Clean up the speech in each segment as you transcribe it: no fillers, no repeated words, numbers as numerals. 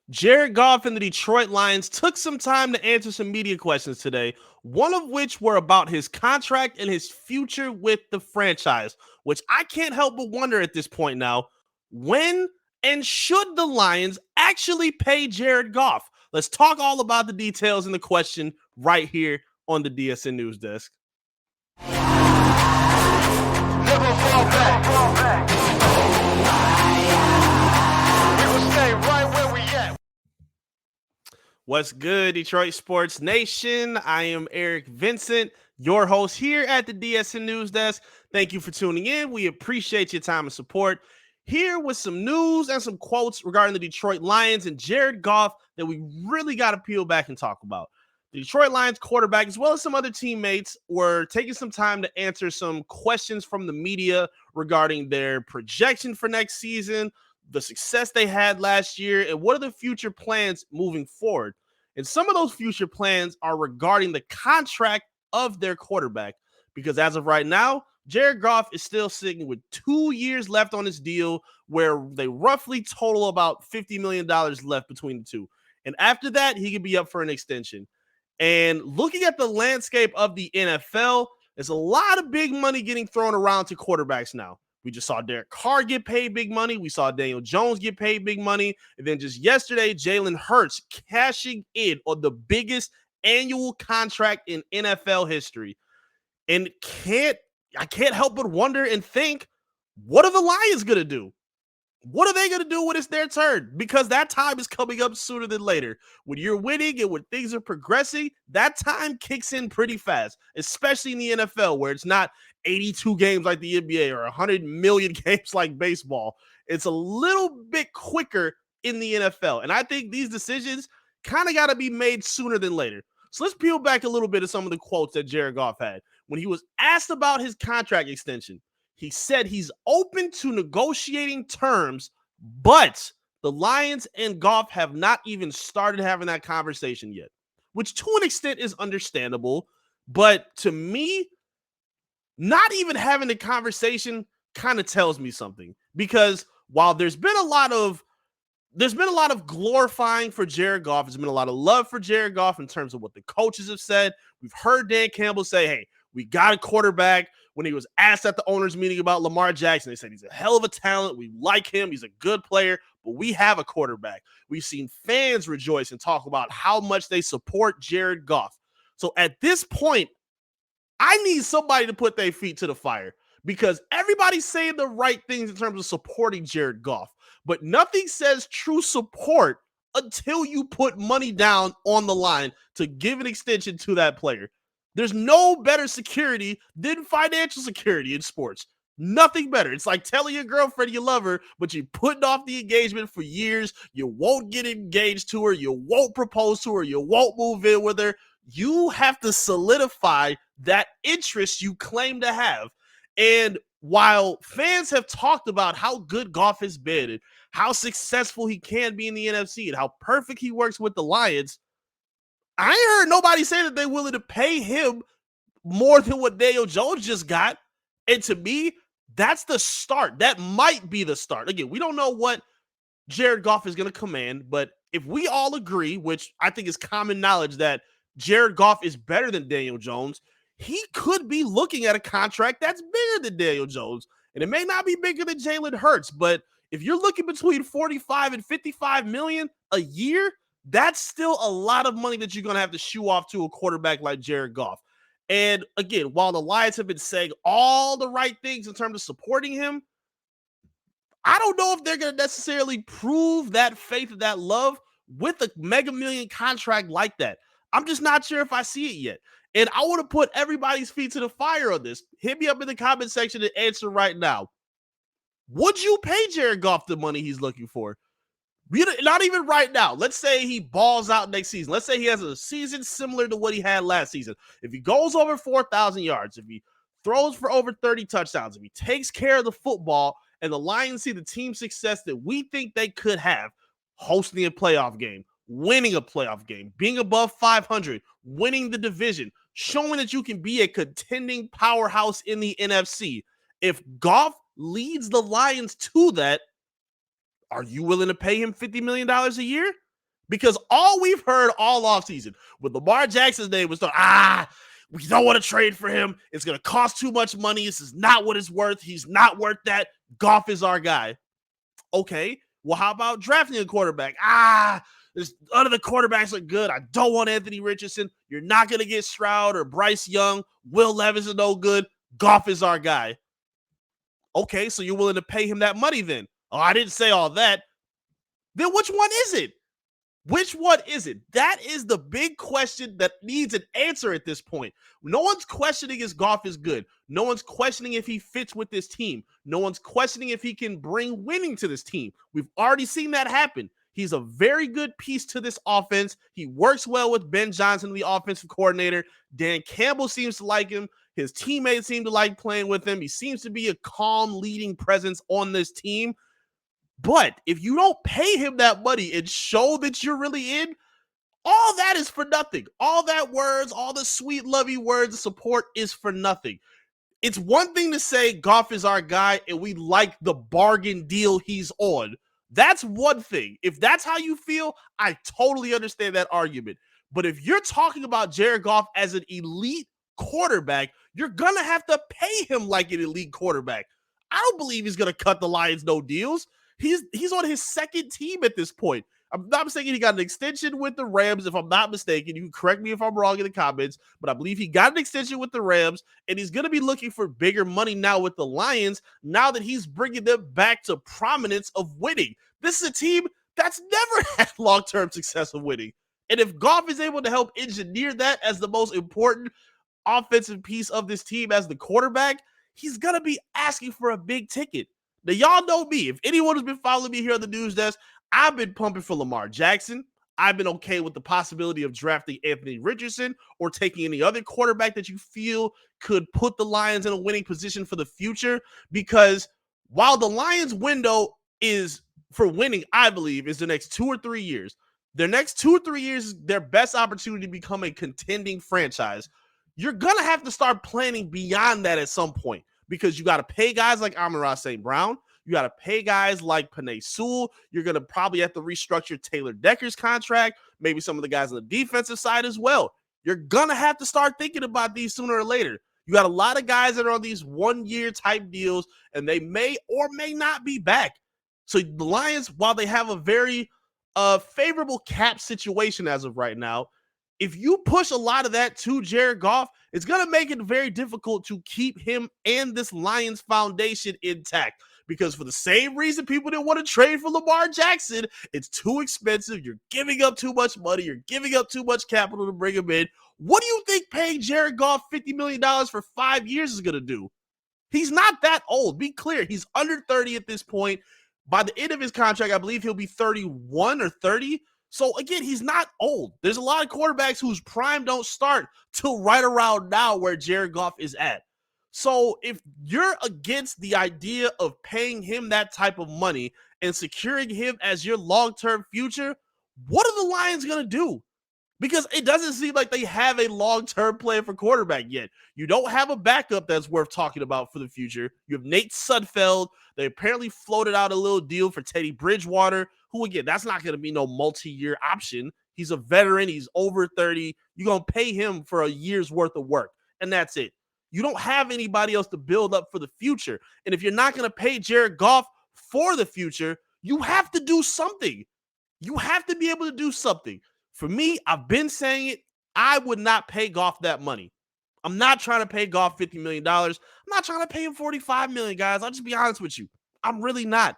Jared Goff and the Detroit Lions took some time to answer some media questions today, one of which were about his contract and his future with the franchise, which I can't help but wonder at this point now, when and should the Lions actually pay Jared Goff? Let's talk all about the details in the question right here on the DSN News Desk. Never fall back. We will stay right where we at. What's good, Detroit Sports Nation? I am Eric Vincent, your host here at the DSN News Desk. Thank you for tuning in. We appreciate your time and support. Here with some news and some quotes regarding the Detroit Lions and Jared Goff that we really got to peel back and talk about. The Detroit Lions quarterback, as well as some other teammates, were taking some time to answer some questions from the media regarding their projection for next season, the success they had last year, and what are the future plans moving forward. And some of those future plans are regarding the contract of their quarterback, because as of right now, Jared Goff is still sitting with 2 years left on his deal, where they roughly total about $50 million left between the two. And after that, he could be up for an extension. And looking at the landscape of the NFL, there's a lot of big money getting thrown around to quarterbacks now. We just saw Derek Carr get paid big money. We saw Daniel Jones get paid big money. And then just yesterday, Jalen Hurts cashing in on the biggest annual contract in NFL history. And I can't help but wonder and think, what are the Lions going to do? What are they going to do when it's their turn? Because that time is coming up sooner than later. When you're winning and when things are progressing, that time kicks in pretty fast, especially in the NFL, where it's not 82 games like the NBA or 100 million games like baseball. It's a little bit quicker in the NFL. And I think these decisions kind of got to be made sooner than later. So let's peel back a little bit of some of the quotes that Jared Goff had. When he was asked about his contract extension, he said he's open to negotiating terms, but the Lions and Goff have not even started having that conversation yet, which to an extent is understandable. But to me, not even having the conversation kind of tells me something, because while there's been a lot of glorifying for Jared Goff, there's been a lot of love for Jared Goff in terms of what the coaches have said. We've heard Dan Campbell say, hey, we got a quarterback. When he was asked at the owners' meeting about Lamar Jackson, they said he's a hell of a talent. We like him. He's a good player, but we have a quarterback. We've seen fans rejoice and talk about how much they support Jared Goff. So at this point, I need somebody to put their feet to the fire, because everybody's saying the right things in terms of supporting Jared Goff, but nothing says true support until you put money down on the line to give an extension to that player. There's no better security than financial security in sports. Nothing better. It's like telling your girlfriend you love her, but you're putting off the engagement for years. You won't get engaged to her. You won't propose to her. You won't move in with her. You have to solidify that interest you claim to have. And while fans have talked about how good Goff has been and how successful he can be in the NFC and how perfect he works with the Lions, I ain't heard nobody say that they're willing to pay him more than what Daniel Jones just got. And to me, that's the start. That might be the start. Again, we don't know what Jared Goff is going to command, but if we all agree, which I think is common knowledge, that Jared Goff is better than Daniel Jones, he could be looking at a contract that's bigger than Daniel Jones. And it may not be bigger than Jalen Hurts, but if you're looking between 45 and 55 million a year, that's still a lot of money that you're going to have to shoo off to a quarterback like Jared Goff. And again, while the Lions have been saying all the right things in terms of supporting him, I don't know if they're going to necessarily prove that faith and that love with a mega million contract like that. I'm just not sure if I see it yet. And I want to put everybody's feet to the fire on this. Hit me up in the comment section and answer right now. Would you pay Jared Goff the money he's looking for? Not even right now. Let's say he balls out next season. Let's say he has a season similar to what he had last season. If he goes over 4,000 yards, if he throws for over 30 touchdowns, if he takes care of the football, and the Lions see the team success that we think they could have, hosting a playoff game, winning a playoff game, being above 500, winning the division, showing that you can be a contending powerhouse in the NFC. If Goff leads the Lions to that, are you willing to pay him $50 million a year? Because all we've heard all offseason with Lamar Jackson's name was, we don't want to trade for him. It's going to cost too much money. This is not what it's worth. He's not worth that. Goff is our guy. Okay, well, how about drafting a quarterback? None of the quarterbacks are good. I don't want Anthony Richardson. You're not going to get Stroud or Bryce Young. Will Levis is no good. Goff is our guy. Okay, so you're willing to pay him that money then? Oh, I didn't say all that. Then which one is it? Which one is it? That is the big question that needs an answer at this point. No one's questioning if Goff is good. No one's questioning if he fits with this team. No one's questioning if he can bring winning to this team. We've already seen that happen. He's a very good piece to this offense. He works well with Ben Johnson, the offensive coordinator. Dan Campbell seems to like him. His teammates seem to like playing with him. He seems to be a calm, leading presence on this team. But if you don't pay him that money and show that you're really in, all that is for nothing. All that words, all the sweet, lovey words of support is for nothing. It's one thing to say Goff is our guy and we like the bargain deal he's on. That's one thing. If that's how you feel, I totally understand that argument. But if you're talking about Jared Goff as an elite quarterback, you're going to have to pay him like an elite quarterback. I don't believe he's going to cut the Lions no deals. He's on his second team at this point. I'm not mistaken. He got an extension with the Rams, if I'm not mistaken. You can correct me if I'm wrong in the comments, but I believe he got an extension with the Rams, and he's going to be looking for bigger money now with the Lions, now that he's bringing them back to prominence of winning. This is a team that's never had long-term success of winning. And if Goff is able to help engineer that as the most important offensive piece of this team as the quarterback, he's going to be asking for a big ticket. Now, y'all know me. If anyone has been following me here on the news desk, I've been pumping for Lamar Jackson. I've been okay with the possibility of drafting Anthony Richardson or taking any other quarterback that you feel could put the Lions in a winning position for the future. Because while the Lions' window is for winning, I believe, is the next 2 or 3 years. Their next 2 or 3 years is their best opportunity to become a contending franchise. You're going to have to start planning beyond that at some point. Because you got to pay guys like Amon-Ra St. Brown. You got to pay guys like Penei Sewell. You're going to probably have to restructure Taylor Decker's contract, maybe some of the guys on the defensive side as well. You're going to have to start thinking about these sooner or later. You got a lot of guys that are on these one-year type deals, and they may or may not be back. So the Lions, while they have a very favorable cap situation as of right now, if you push a lot of that to Jared Goff, it's going to make it very difficult to keep him and this Lions foundation intact. Because for the same reason people didn't want to trade for Lamar Jackson, it's too expensive. You're giving up too much money. You're giving up too much capital to bring him in. What do you think paying Jared Goff $50 million for 5 years is going to do? He's not that old. Be clear. He's under 30 at this point. By the end of his contract, I believe he'll be 31 or 30. So, again, he's not old. There's a lot of quarterbacks whose prime don't start till right around now where Jared Goff is at. So, if you're against the idea of paying him that type of money and securing him as your long-term future, what are the Lions going to do? Because it doesn't seem like they have a long-term plan for quarterback yet. You don't have a backup that's worth talking about for the future. You have Nate Sudfeld. They apparently floated out a little deal for Teddy Bridgewater, who, again, that's not going to be no multi-year option. He's a veteran. He's over 30. You're going to pay him for a year's worth of work, and that's it. You don't have anybody else to build up for the future. And if you're not going to pay Jared Goff for the future, you have to do something. You have to be able to do something. For me, I've been saying it. I would not pay Goff that money. I'm not trying to pay Goff $50 million. I'm not trying to pay him $45 million, guys. I'll just be honest with you. I'm really not.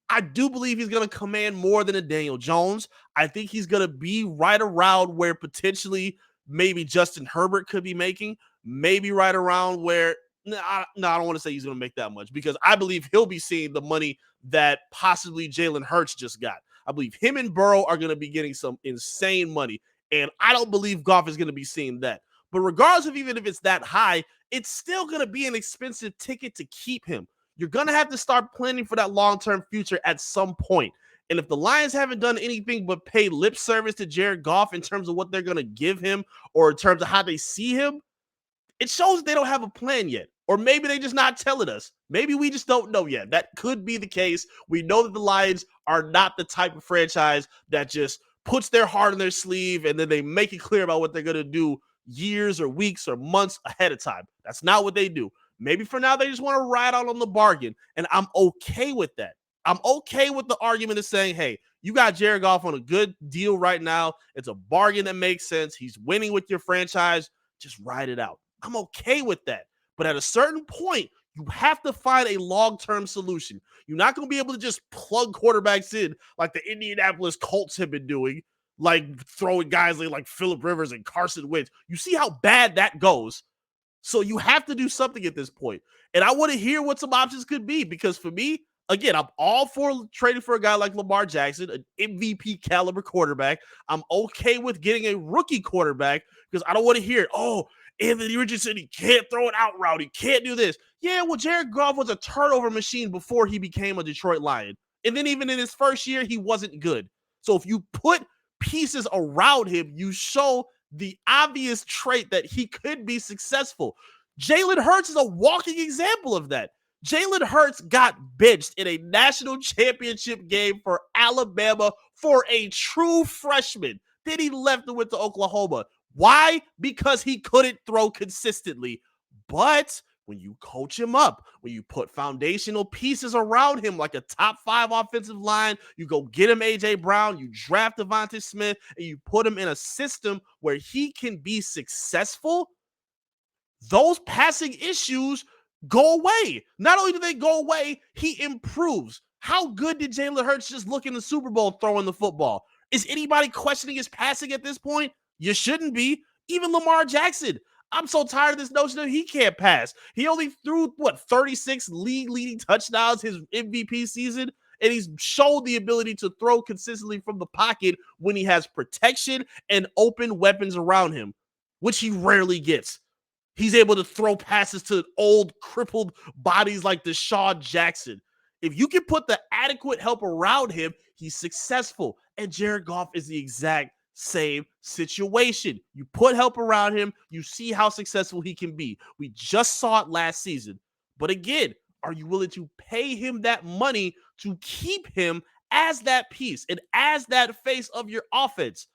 I do believe he's going to command more than a Daniel Jones. I think he's going to be right around where potentially maybe Justin Herbert could be making. Maybe right around where, I don't want to say he's going to make that much because I believe he'll be seeing the money that possibly Jalen Hurts just got. I believe him and Burrow are going to be getting some insane money, and I don't believe Goff is going to be seeing that. But regardless of even if it's that high, it's still going to be an expensive ticket to keep him. You're going to have to start planning for that long-term future at some point. And if the Lions haven't done anything but pay lip service to Jared Goff in terms of what they're going to give him or in terms of how they see him, it shows they don't have a plan yet. Or maybe they're just not telling us. Maybe we just don't know yet. That could be the case. We know that the Lions are not the type of franchise that just puts their heart on their sleeve and then they make it clear about what they're going to do years or weeks or months ahead of time. That's not what they do. Maybe for now they just want to ride out on the bargain, and I'm okay with that. I'm okay with the argument of saying, hey, you got Jared Goff on a good deal right now. It's a bargain that makes sense. He's winning with your franchise. Just ride it out. I'm okay with that. But at a certain point, you have to find a long-term solution. You're not going to be able to just plug quarterbacks in like the Indianapolis Colts have been doing, like throwing guys like Phillip Rivers and Carson Wentz. You see how bad that goes. So you have to do something at this point. And I want to hear what some options could be, because for me, again, I'm all for trading for a guy like Lamar Jackson, an MVP caliber quarterback. I'm okay with getting a rookie quarterback because I don't want to hear, oh, Anthony Richardson, he can't throw an out route. He can't do this. Yeah, well, Jared Goff was a turnover machine before he became a Detroit Lion. And then even in his first year, he wasn't good. So if you put pieces around him, you show the obvious trait that he could be successful. Jalen Hurts is a walking example of that. Jalen Hurts got benched in a national championship game for Alabama for a true freshman. Then he left and went to Oklahoma. Why? Because he couldn't throw consistently. But when you coach him up, when you put foundational pieces around him like a top 5 offensive line, you go get him A.J. Brown, you draft Devontae Smith, and you put him in a system where he can be successful, those passing issues go away. Not only do they go away, he improves. How good did Jalen Hurts just look in the Super Bowl throwing the football? Is anybody questioning his passing at this point? You shouldn't be. Even Lamar Jackson. I'm so tired of this notion that he can't pass. He only threw, 36 league-leading touchdowns his MVP season, and he's showed the ability to throw consistently from the pocket when he has protection and open weapons around him, which he rarely gets. He's able to throw passes to old, crippled bodies like Deshaun Jackson. If you can put the adequate help around him, he's successful. And Jared Goff is the exact same situation. You put help around him, you see how successful he can be. We just saw it last season. But again, are you willing to pay him that money to keep him as that piece and as that face of your offense?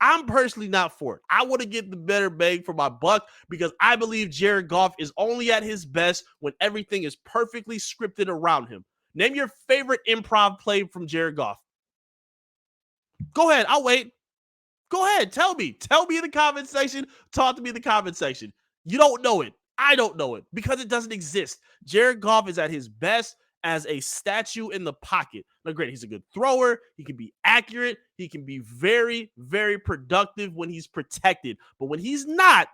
I'm personally not for it. I want to get the better bang for my buck because I believe Jared Goff is only at his best when everything is perfectly scripted around him. Name your favorite improv play from Jared Goff. Go ahead. I'll wait. Go ahead. Tell me. Tell me in the comment section. Talk to me in the comment section. You don't know it. I don't know it because it doesn't exist. Jared Goff is at his best as a statue in the pocket. Now, great, he's a good thrower. He can be accurate. He can be very, very productive when he's protected. But when he's not,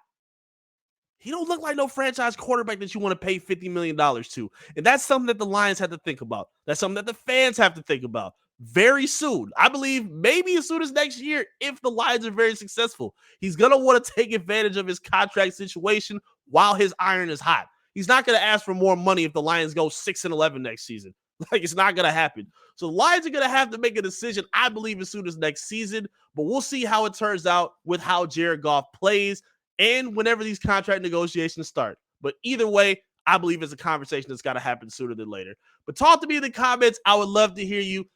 he don't look like no franchise quarterback that you want to pay $50 million to. And that's something that the Lions have to think about. That's something that the fans have to think about very soon. I believe maybe as soon as next year, if the Lions are very successful. He's going to want to take advantage of his contract situation while his iron is hot. He's not going to ask for more money if the Lions go 6-11 next season. Like, it's not going to happen. So the Lions are going to have to make a decision, I believe, as soon as next season. But we'll see how it turns out with how Jared Goff plays and whenever these contract negotiations start. But either way, I believe it's a conversation that's got to happen sooner than later. But talk to me in the comments. I would love to hear you.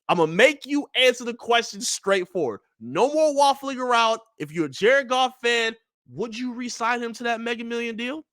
I'm going to make you answer the question straightforward. No more waffling around. If you're a Jared Goff fan, would you re-sign him to that mega million deal?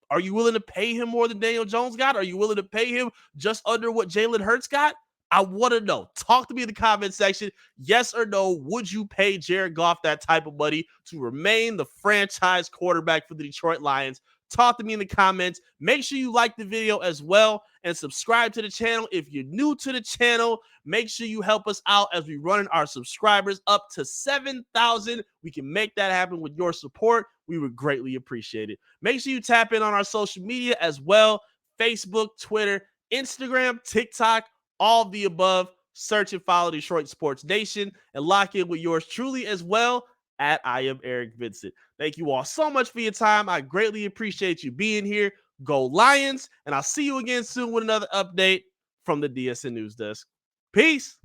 Are you willing to pay him more than Daniel Jones got? Are you willing to pay him just under what Jalen Hurts got? I want to know. Talk to me in the comment section. Yes or no, would you pay Jared Goff that type of money to remain the franchise quarterback for the Detroit Lions? Talk to me in the comments. Make sure you like the video as well and subscribe to the channel. If you're new to the channel, make sure you help us out as we run our subscribers up to 7,000. We can make that happen with your support. We would greatly appreciate it. Make sure you tap in on our social media as well. Facebook, Twitter, Instagram, TikTok, all of the above. Search and follow Detroit Sports Nation and lock in with yours truly as well at I Am Eric Vincent. Thank you all so much for your time. I greatly appreciate you being here. Go Lions, and I'll see you again soon with another update from the DSN News Desk. Peace.